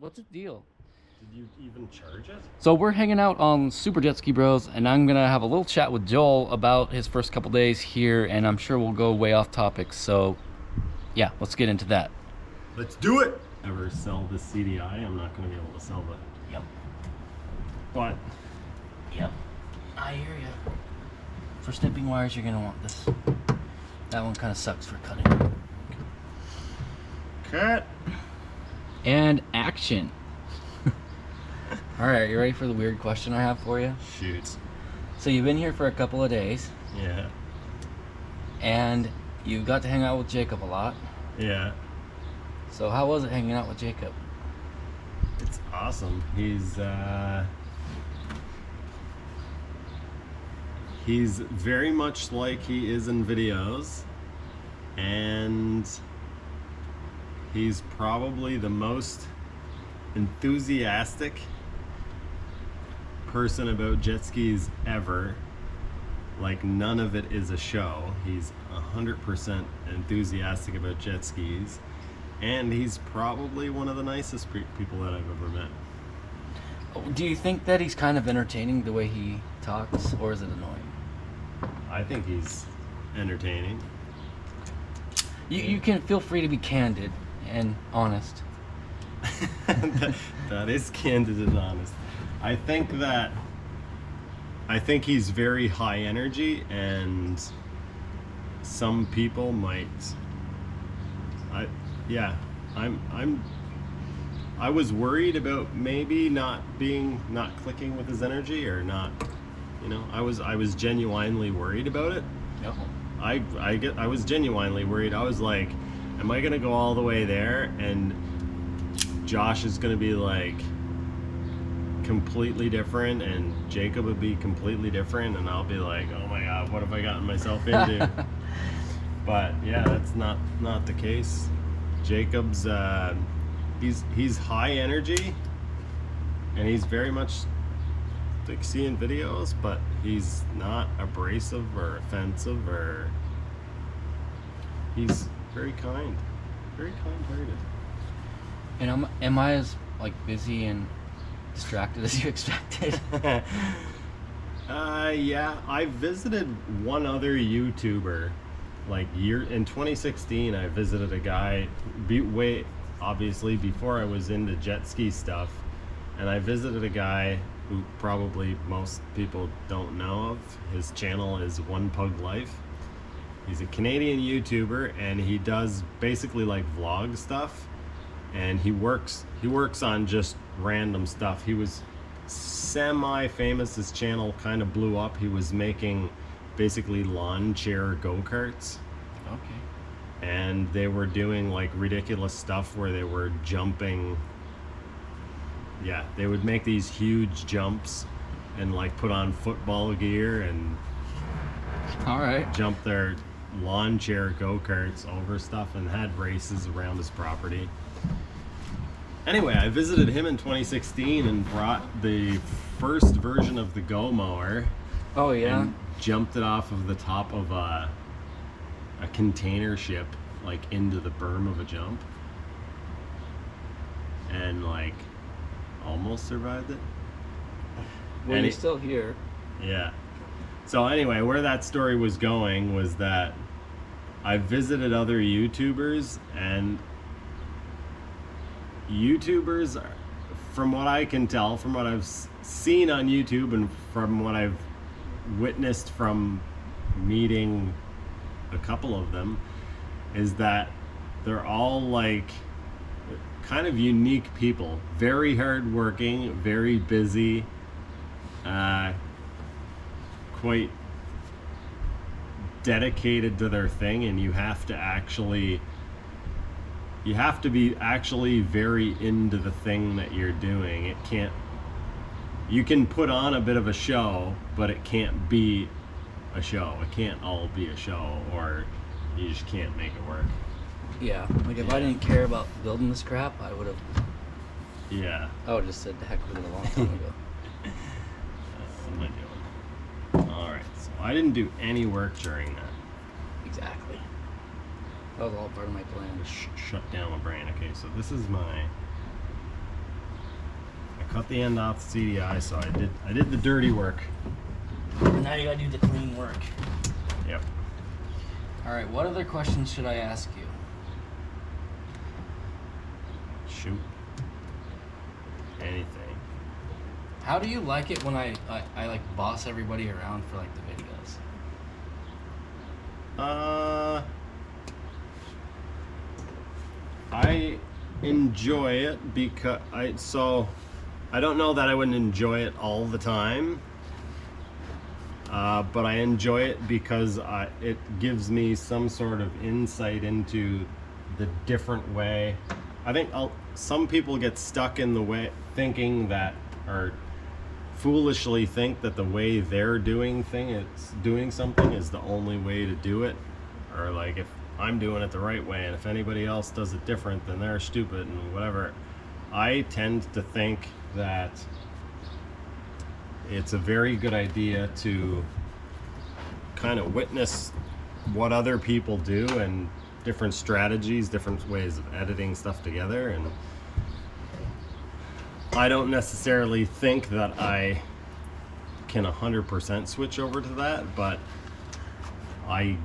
What's the deal? Did you even charge it? So we're hanging out on Super Jet Ski Bros, and I'm gonna have a little chat with Joel about his first couple days here, and I'm sure we'll go way off topic. So, yeah, let's get into that. Let's do it! Ever sell the CDI? I'm not going to be able to sell that. Yep. But Yep. I hear you. For snipping wires, you're gonna want this. That one kind of sucks for cutting. cut. And action. All right, you ready for the weird question I have for you? Shoot. So you've been here for a couple of days, Yeah. and you got to hang out with Jacob a lot. Yeah. So how was it hanging out with Jacob? It's awesome. He's very much like he is in videos, and he's probably the most enthusiastic person about jet skis ever. Like, none of it is a show. He's 100% enthusiastic about jet skis, and he's probably one of the nicest people that I've ever met. Do you think that he's kind of entertaining the way he talks, or is it annoying? I think he's entertaining. You can feel free to be candid and honest. that is candid and honest. I think he's very high energy, and some people might. I was worried about maybe not clicking with his energy, or not. I was genuinely worried about it. No. I was genuinely worried. I was like, am I gonna go all the way there and Josh is gonna be like completely different, and Jacob would be completely different, and I'll be like, oh my god, what have I gotten myself into? But yeah, that's not the case. Jacob's he's high energy, and he's very much like seeing videos, but he's not abrasive or offensive, or he's very kind-hearted. And am I as like busy and distracted as you expected? Yeah, I visited one other YouTuber in 2016. I visited a guy obviously before I was into jet ski stuff, and I visited a guy who probably most people don't know of. His channel is One Pug Life. He's a Canadian YouTuber, and he does basically like vlog stuff, and he works on just random stuff. He was semi-famous. His channel kind of blew up. He was making basically lawn chair go-karts. Okay. And they were doing like ridiculous stuff where they were jumping. Yeah, they would make these huge jumps and like put on football gear and All right. jump their lawn chair go-karts over stuff, and had races around his property. Anyway, I visited him in 2016 and brought the first version of the Go mower. Oh yeah. And jumped it off of the top of a container ship, like into the berm of a jump, and like almost survived it. Well, and you're still here. Yeah. So anyway, where that story was going was that I visited other YouTubers, and YouTubers, from what I can tell, from what I've seen on YouTube, and from what I've witnessed from meeting a couple of them, is that they're all like kind of unique people. Very hardworking, very busy, quite dedicated to their thing, and you have to be actually very into the thing that you're doing. You can put on a bit of a show, but it can't be a show. It can't all be a show, or you just can't make it work. Yeah. Like if I didn't care about building this crap, I would have just said the heck with it a long time ago. What am I doing? Alright, so I didn't do any work during that. Exactly. That was all part of my plan. Shut down my brain. Okay, so this is my cut the end off the CDI, so I did the dirty work. And now you gotta do the clean work. Yep. All right, what other questions should I ask you? Shoot. Anything. How do you like it when I like boss everybody around for like the videos? I enjoy it because I don't know that I wouldn't enjoy it all the time, but I enjoy it because it gives me some sort of insight into the different way. I think some people get stuck in the way thinking that, or foolishly think that the way they're doing something is the only way to do it, or like if I'm doing it the right way and if anybody else does it different then they're stupid and whatever. I tend to think that it's a very good idea to kind of witness what other people do and different strategies, different ways of editing stuff together, and I don't necessarily think that I can 100% switch over to that, but I'll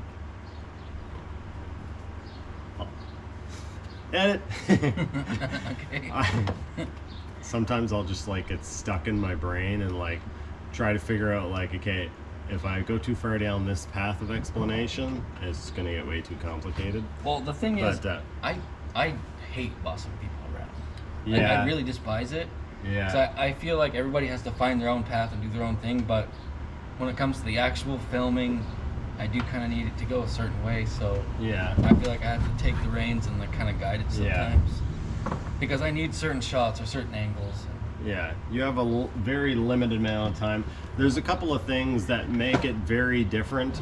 edit. Okay. Sometimes I'll just like get stuck in my brain and like try to figure out like, okay, if I go too far down this path of explanation, it's gonna get way too complicated. Well, the thing is, I hate bossing people around. Yeah. I really despise it. Yeah. 'Cause I feel like everybody has to find their own path and do their own thing, but when it comes to the actual filming, I do kind of need it to go a certain way, so Yeah. I feel like I have to take the reins and like kind of guide it sometimes. Because I need certain shots or certain angles. Yeah, you have a very limited amount of time. There's a couple of things that make it very different.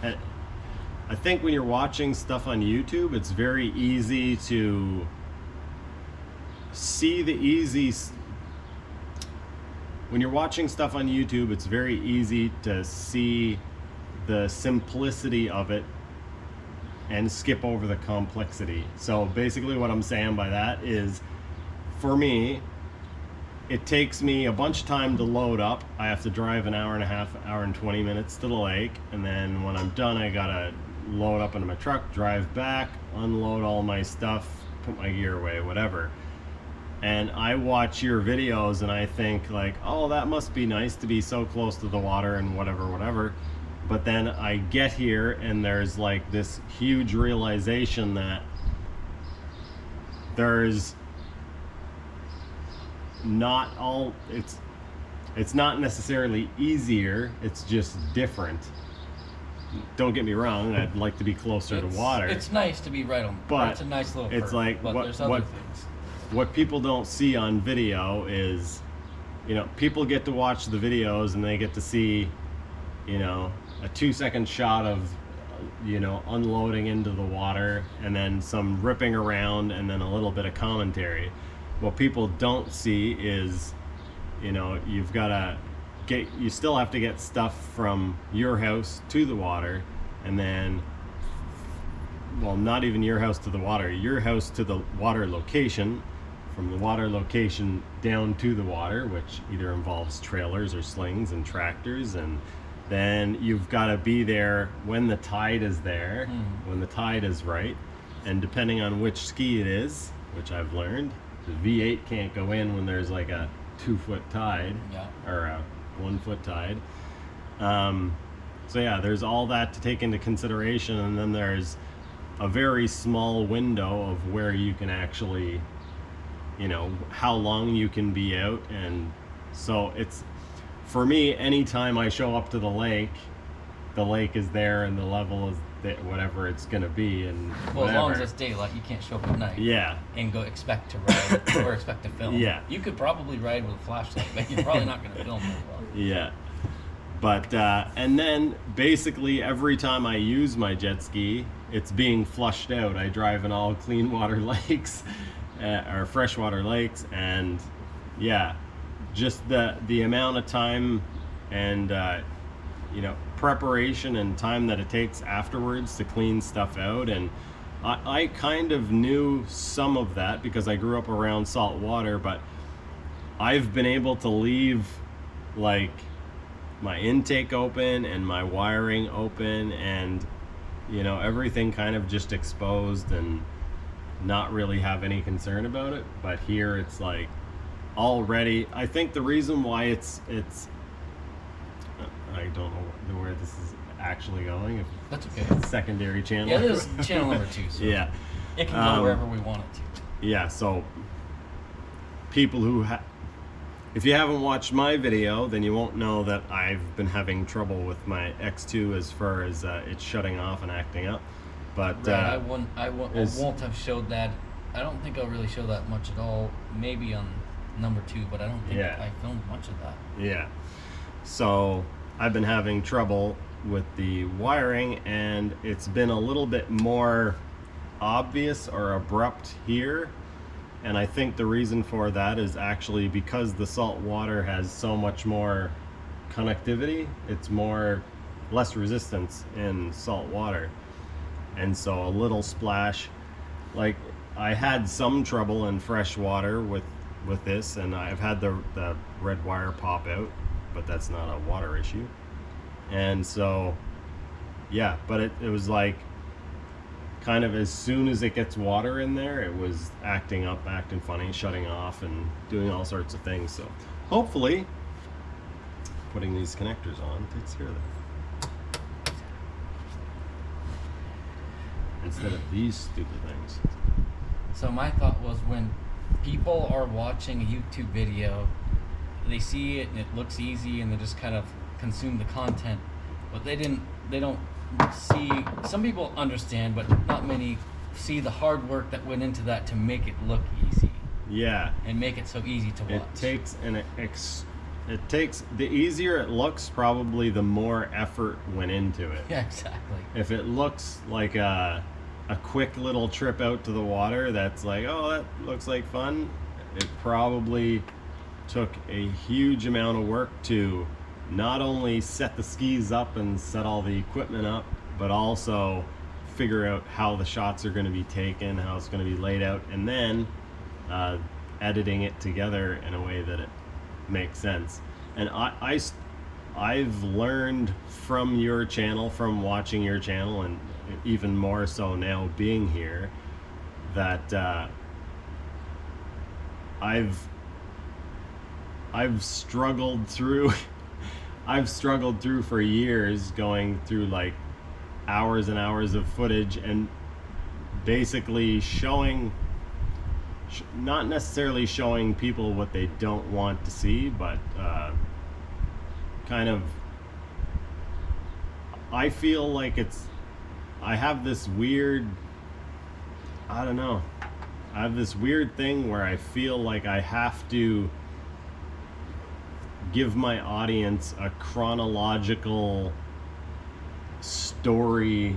I think when you're watching stuff on YouTube, it's very easy to see when you're watching stuff on YouTube, it's very easy to see the simplicity of it and skip over the complexity. So basically what I'm saying by that is, for me, it takes me a bunch of time to load up. I have to drive an hour and a half, hour and 20 minutes to the lake, and then when I'm done, I gotta load up into my truck, drive back, unload all my stuff, put my gear away, whatever. And I watch your videos and I think like, oh, that must be nice to be so close to the water and whatever. But then I get here and there's like this huge realization that there's not all, it's not necessarily easier, it's just different. Don't get me wrong, I'd like to be closer to water. It's nice to be right on, but it's a nice little it's perk, like but there's other things. What people don't see on video is, people get to watch the videos and they get to see, a 2-second shot of, unloading into the water and then some ripping around and then a little bit of commentary. What people don't see is, you've got to you still have to get stuff from your house to the water, and then, well, not even your house to the water, your house to the water location, from the water location down to the water, which either involves trailers or slings and tractors, and then you've got to be there when the tide is there, when the tide is right, and depending on which ski it is, which I've learned, the V8 can't go in when there's like a 2-foot tide, or a 1-foot tide. So yeah, there's all that to take into consideration, and then there's a very small window of where you can actually, how long you can be out. And so it's, for me, anytime I show up to the lake is there and the level is whatever it's gonna be, and well, as long as it's daylight, you can't show up at night. Yeah. And go expect to ride or expect to film. Yeah. You could probably ride with a flashlight, but you're probably not gonna film very well. Yeah. But and then basically every time I use my jet ski, it's being flushed out. I drive in all clean water lakes, or freshwater lakes, and yeah, just the amount of time and preparation and time that it takes afterwards to clean stuff out. And I kind of knew some of that because I grew up around salt water, but I've been able to leave like my intake open and my wiring open, and everything kind of just exposed, and not really have any concern about it. But here it's like already, I think the reason why it's I don't know where this is actually going. If That's okay. it's secondary channel. Yeah, this is channel number 2. So Yeah. it can go wherever we want it to. Yeah, so people who if you haven't watched my video, then you won't know that I've been having trouble with my X2 as far as it's shutting off and acting up. But Right, I won't have showed that. I don't think I'll really show that much at all. Maybe on number 2, but I don't think I filmed much of that. Yeah. So I've been having trouble with the wiring, and it's been a little bit more obvious or abrupt here. And I think the reason for that is actually because the salt water has so much more conductivity. It's less resistance in salt water. And so a little splash, like I had some trouble in fresh water with this, and I've had the red wire pop out, but that's not a water issue. And so, yeah, but it was like, kind of as soon as it gets water in there, it was acting up, acting funny, shutting off, and doing all sorts of things. So hopefully putting these connectors on takes care of that, instead of these stupid things. So my thought was, when people are watching a YouTube video, they see it and it looks easy and they just kind of consume the content, but they don't see, some people understand, but not many see the hard work that went into that to make it look easy. Yeah. And make it so easy to watch. It takes, the easier it looks, probably the more effort went into it. Yeah, exactly. If it looks like a quick little trip out to the water, that's like, oh, that looks like fun, it probably took a huge amount of work to not only set the skis up and set all the equipment up, but also figure out how the shots are going to be taken, how it's going to be laid out, and then editing it together in a way that it makes sense. And I've learned from your channel, from watching your channel, and even more so now being here, that I've struggled through for years, going through like hours and hours of footage, and basically showing, not necessarily showing people what they don't want to see, but kind of, I feel like I have this weird, I don't know, I have this weird thing where I feel like I have to give my audience a chronological story,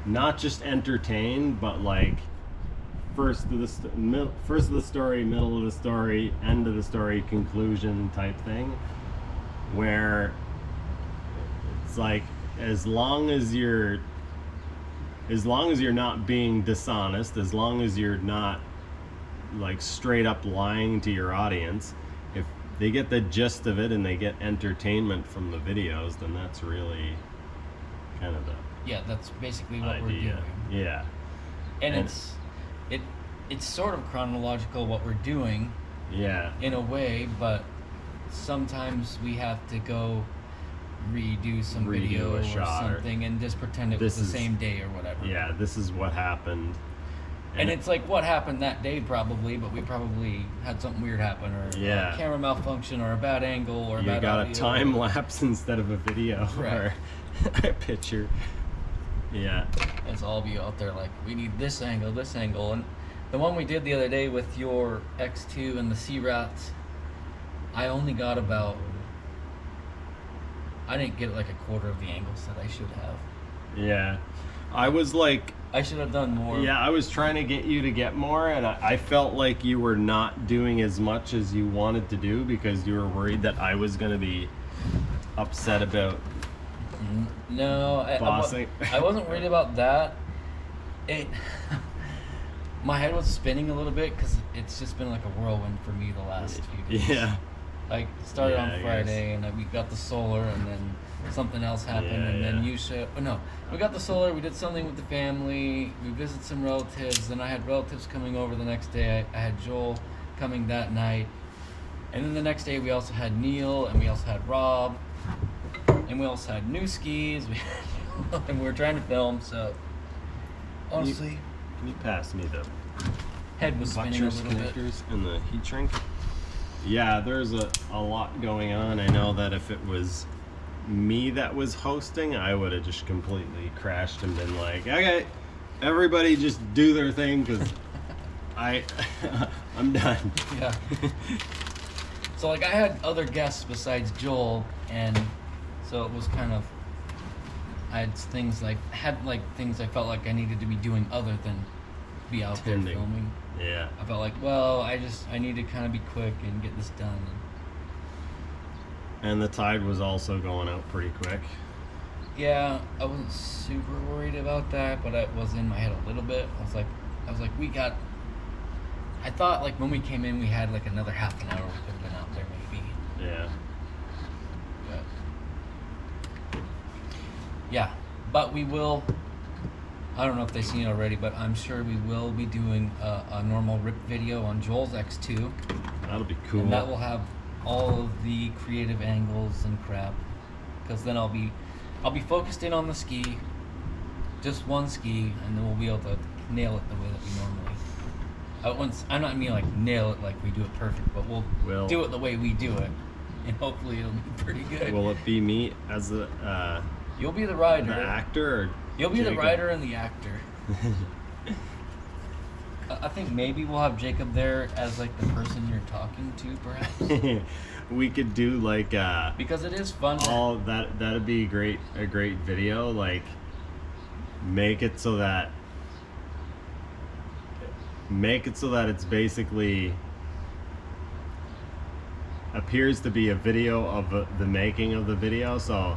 not just entertain, but like first of the story, middle of the story, end of the story, conclusion type thing, where it's like, as long as you're not being dishonest, as long as you're not like straight up lying to your audience, if they get the gist of it and they get entertainment from the videos, then that's really kind of that's basically what idea. we're doing. Yeah. And it's sort of chronological what we're doing, Yeah. in a way, but sometimes we have to go redo some video a or shot something and just pretend it was the same day or whatever. Yeah, this is what happened. And it's like what happened that day probably, but we probably had something weird happen, or a camera malfunction, or a bad angle, or a you bad got audio. a time lapse instead of a video or a picture. Yeah. It's all of you out there like, we need this angle, and the one we did the other day with your X2 and the sea rats, I only got about, I didn't get like a quarter of the angles that I should have. Yeah. I was like, I should have done more. Yeah, I was trying to get you to get more, and I felt like you were not doing as much as you wanted to do because you were worried that I was going to be upset about No, bossing. I wasn't worried about that. my head was spinning a little bit because it's just been like a whirlwind for me the last few days. Yeah. Like started Yeah, on I Friday, and we got the solar, and then something else happened, Yeah, and then yeah. you showed. Oh, no, we got the solar. We did something with the family. We visited some relatives. Then I had relatives coming over the next day. I had Joel coming that night, and then the next day we also had Neil, and we also had Rob, and we also had new skis. And we were trying to film. So honestly, Can you pass me the head was spinning a buttress little bit. connectors and the heat shrink? Yeah, there's a lot going on. I know that if it was me that was hosting, I would have just completely crashed and been like, okay, everybody just do their thing because I'm done. Yeah. So like I had other guests besides Joel, and so it was kind of I had things I felt like I needed to be doing other than be out there Tending. filming. Yeah. I felt like, well, I need to kind of be quick and get this done. And the tide was also going out pretty quick. Yeah, I wasn't super worried about that, but it was in my head a little bit. I was like, I thought like when we came in, we had like another half an hour we could have been out there maybe. Yeah. Yeah, but we will. I don't know if they've seen it already, but I'm sure we will be doing a normal rip video on Joel's X2. That'll be cool. And that will have all of the creative angles and crap. Because then I'll be focused in on the ski, just one ski, and then we'll be able to nail it the way that we normally. I'm not mean like nail it like we do it perfect, but we'll do it the way we do it, and hopefully it'll be pretty good. Will it be me as the You'll be the rider. actor, or You'll be Jacob? the rider and the actor. I think maybe we'll have Jacob there as like the person you're talking to, perhaps. We could do like Because it is fun. all that. That'd be a great video. Like, make it so that it's basically appears to be a video of the making of the video. So,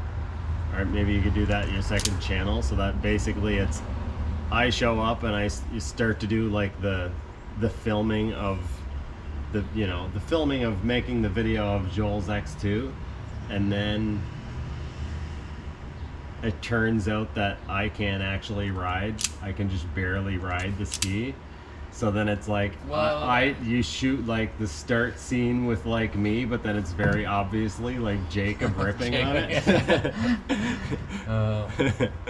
or maybe you could do that in your second channel, so that basically it's I show up and you start to do like the filming of the filming of making the video of Joel's X2, and then it turns out that I can't actually ride. I can just barely ride the ski. So then it's like you shoot like the start scene with like me, but then it's very obviously like Jacob ripping on it.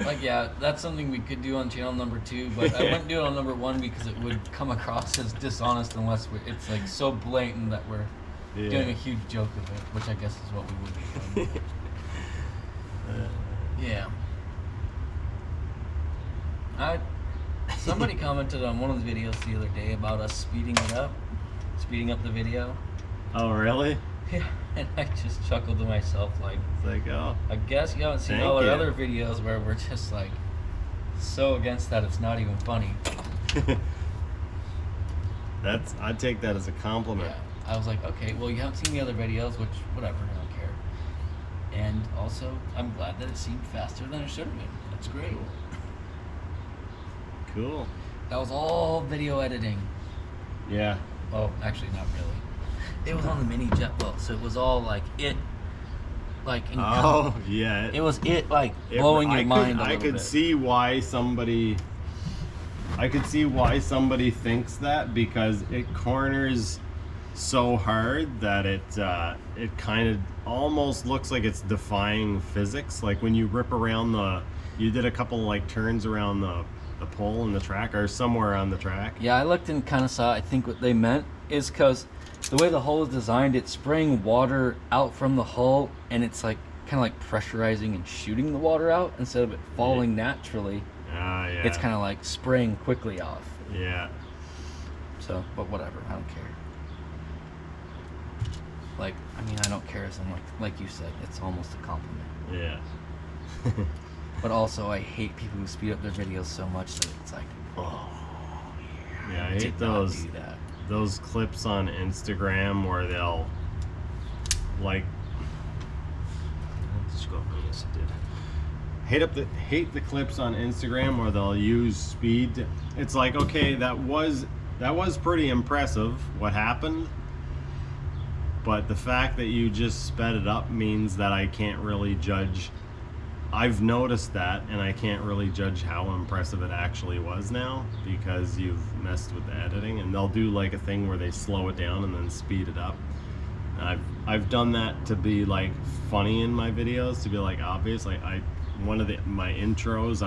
Like yeah, that's something we could do on channel number 2, but I wouldn't do it on number 1 because it would come across as dishonest unless it's like so blatant that we're doing a huge joke of it, which I guess is what we would be doing. Yeah. Somebody commented on one of the videos the other day about us speeding up the video. Oh really? Yeah, and I just chuckled to myself like, It's like, oh, I guess you haven't seen Thank all our you. other videos where we're just like so against that it's not even funny. I'd take that as a compliment. Yeah, I was like, okay, well you haven't seen the other videos, which whatever, I don't care. And also, I'm glad that it seemed faster than it should have been. That's great. Cool. That was all video editing. Yeah. Oh, actually, not really. It was on the mini jet boat, so it was all like it, like. Oh yeah. It was like blowing your mind a little I could bit. see why somebody. I could see why somebody thinks that, because it corners so hard that it kind of almost looks like it's defying physics. Like when you rip around you did a couple like turns around the pole in the track or somewhere on the track. Yeah, I looked and kind of saw. I think what they meant is because the way the hull is designed, it's spraying water out from the hull, and it's like kind of like pressurizing and shooting the water out instead of it falling naturally. Ah, yeah. It's kind of like spraying quickly off. Yeah. So, but whatever, I don't care. Like, I mean, I don't care as in like you said, it's almost a compliment. Yeah. But also, I hate people who speed up their videos so much that it's like, oh, Yeah, I did hate not those do that. those clips on Instagram where they'll like. Let's go. Yes, it did. Hate the clips on Instagram where they'll use speed. It's like, okay, that was that was pretty impressive what happened. But the fact that you just sped it up means that I can't really judge. I've noticed that, and I can't really judge how impressive it actually was now because you've messed with the editing. And they'll do like a thing where they slow it down and then speed it up. I've done that to be like funny in my videos, to be like obvious. Like one of my intros,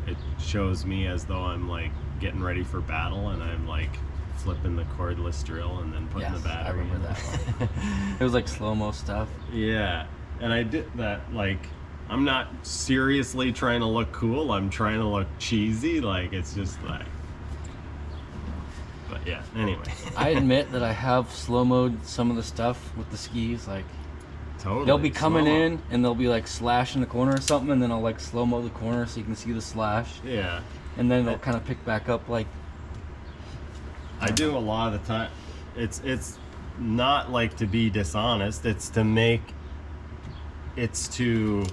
it shows me as though I'm like getting ready for battle, and I'm like flipping the cordless drill and then putting the battery. I remember that one. It was like slow-mo stuff. Yeah, and I did that, like, I'm not seriously trying to look cool, I'm trying to look cheesy, like, it's just like, but yeah, anyway. I admit that I have slow-moed some of the stuff with the skis, like, Totally. they'll be coming slow-mo. in and they'll be like slashing the corner or something, and then I'll like slow-mo the corner so you can see the slash, Yeah. and then they'll kind of pick back up like. I do a lot of the time. It's not like to be dishonest. It's to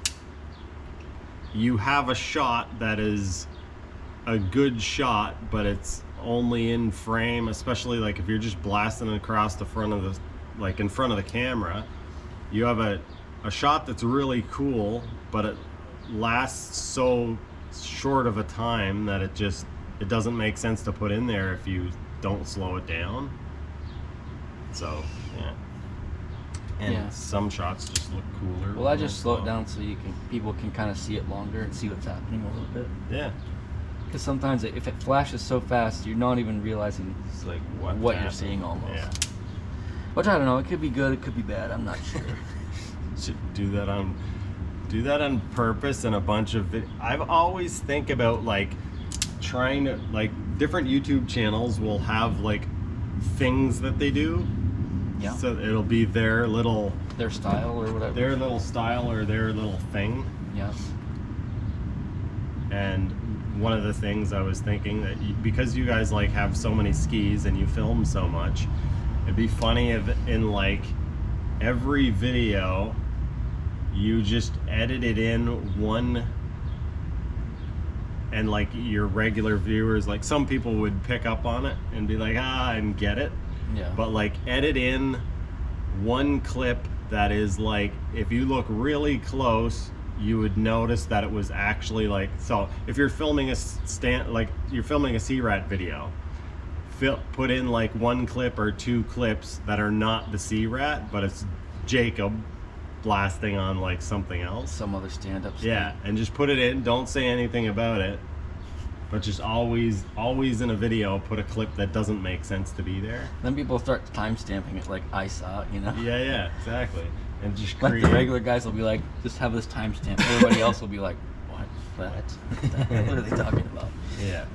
you have a shot that is a good shot, but it's only in frame, especially like if you're just blasting across the front of in front of the camera. You have a shot that's really cool, but it lasts so short of a time that it doesn't make sense to put in there if you don't slow it down. So yeah, and some shots just look cooler. Well, I just slow it down so people can kind of see it longer and see what's happening a little bit. Yeah, because sometimes if it flashes so fast, you're not even realizing it's like what you're seeing almost. Yeah. Which I don't know. It could be good. It could be bad. I'm not sure. Should do that on purpose and a bunch of I've always think about like trying to, like, different YouTube channels will have like things that they do. Yeah. So it'll be their style or whatever. Their little style or their little thing. Yeah. And one of the things I was thinking that because you guys like have so many skis and you film so much, it'd be funny if in like every video you just edited in one, and like your regular viewers, like some people would pick up on it and be like, and get it. Yeah. But like edit in one clip that is like, if you look really close, you would notice that it was actually like, so if you're filming you're filming a C-Rat video, put in like one clip or two clips that are not the C-Rat, but it's Jacob blasting on like something else, some other stand-up stuff. Yeah, and just put it in, don't say anything about it, but just always in a video put a clip that doesn't make sense to be there. Then people start time-stamping it like I saw it, you know? Yeah, exactly. And just like the regular guys will be like, just have this timestamp. Everybody else will be like, what are they talking about? Yeah.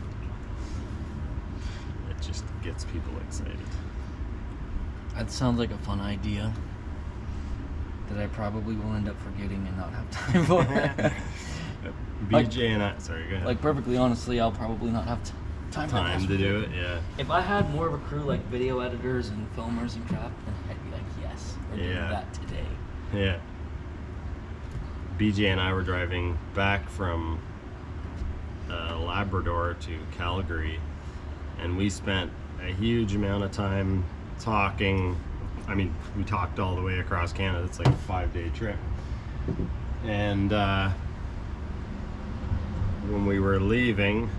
It just gets people excited. That sounds like a fun idea that I probably will end up forgetting and not have time for. BJ and I, sorry, go ahead. Like, perfectly honestly, I'll probably not have time to do it, yeah. If I had more of a crew like video editors and filmers and crap, then I'd be like, yes, we're doing that today. Yeah. BJ and I were driving back from Labrador to Calgary, and we spent a huge amount of time talking. I mean, we talked all the way across Canada. It's like a 5-day trip. And when we were leaving,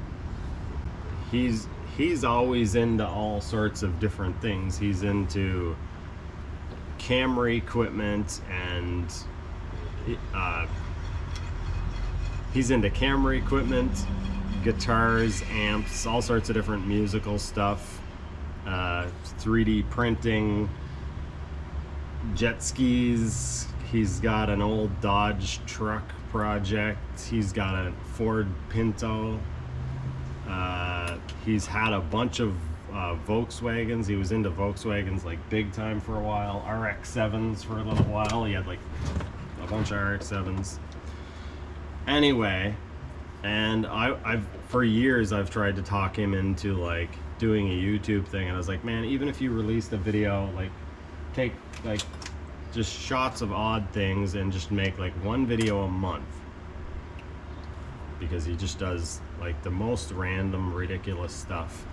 he's always into all sorts of different things. He's into camera equipment, and he's into camera equipment, guitars, amps, all sorts of different musical stuff, 3D printing, jet skis. He's got an old Dodge truck project. He's got a Ford Pinto. He's had a bunch of Volkswagens. He was into Volkswagens like big time for a while. RX-7s for a little while. He had like a bunch of RX-7s. Anyway, and I've for years I've tried to talk him into like doing a YouTube thing, and I was like, man, even if you released a video, like take like just shots of odd things and just make like one video a month. because he just does like the most random, ridiculous stuff.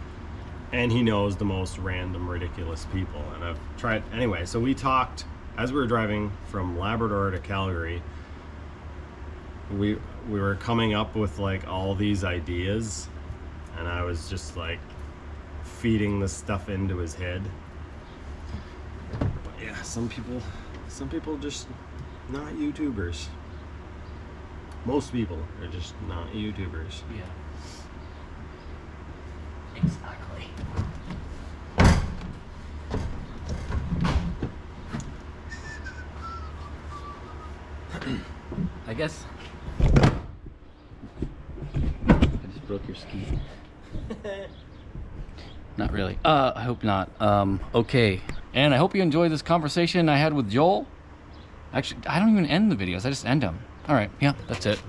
And he knows the most random, ridiculous people. And I've tried, anyway, so we talked as we were driving from Labrador to Calgary. We were coming up with like all these ideas, and I was just like feeding this stuff into his head. But yeah, some people just not YouTubers. Most people are just not YouTubers. Yeah. Exactly. I guess I just broke your ski. Not really. I hope not. Okay. And I hope you enjoyed this conversation I had with Joel. Actually, I don't even end the videos. I just end them. All right. Yeah, that's it.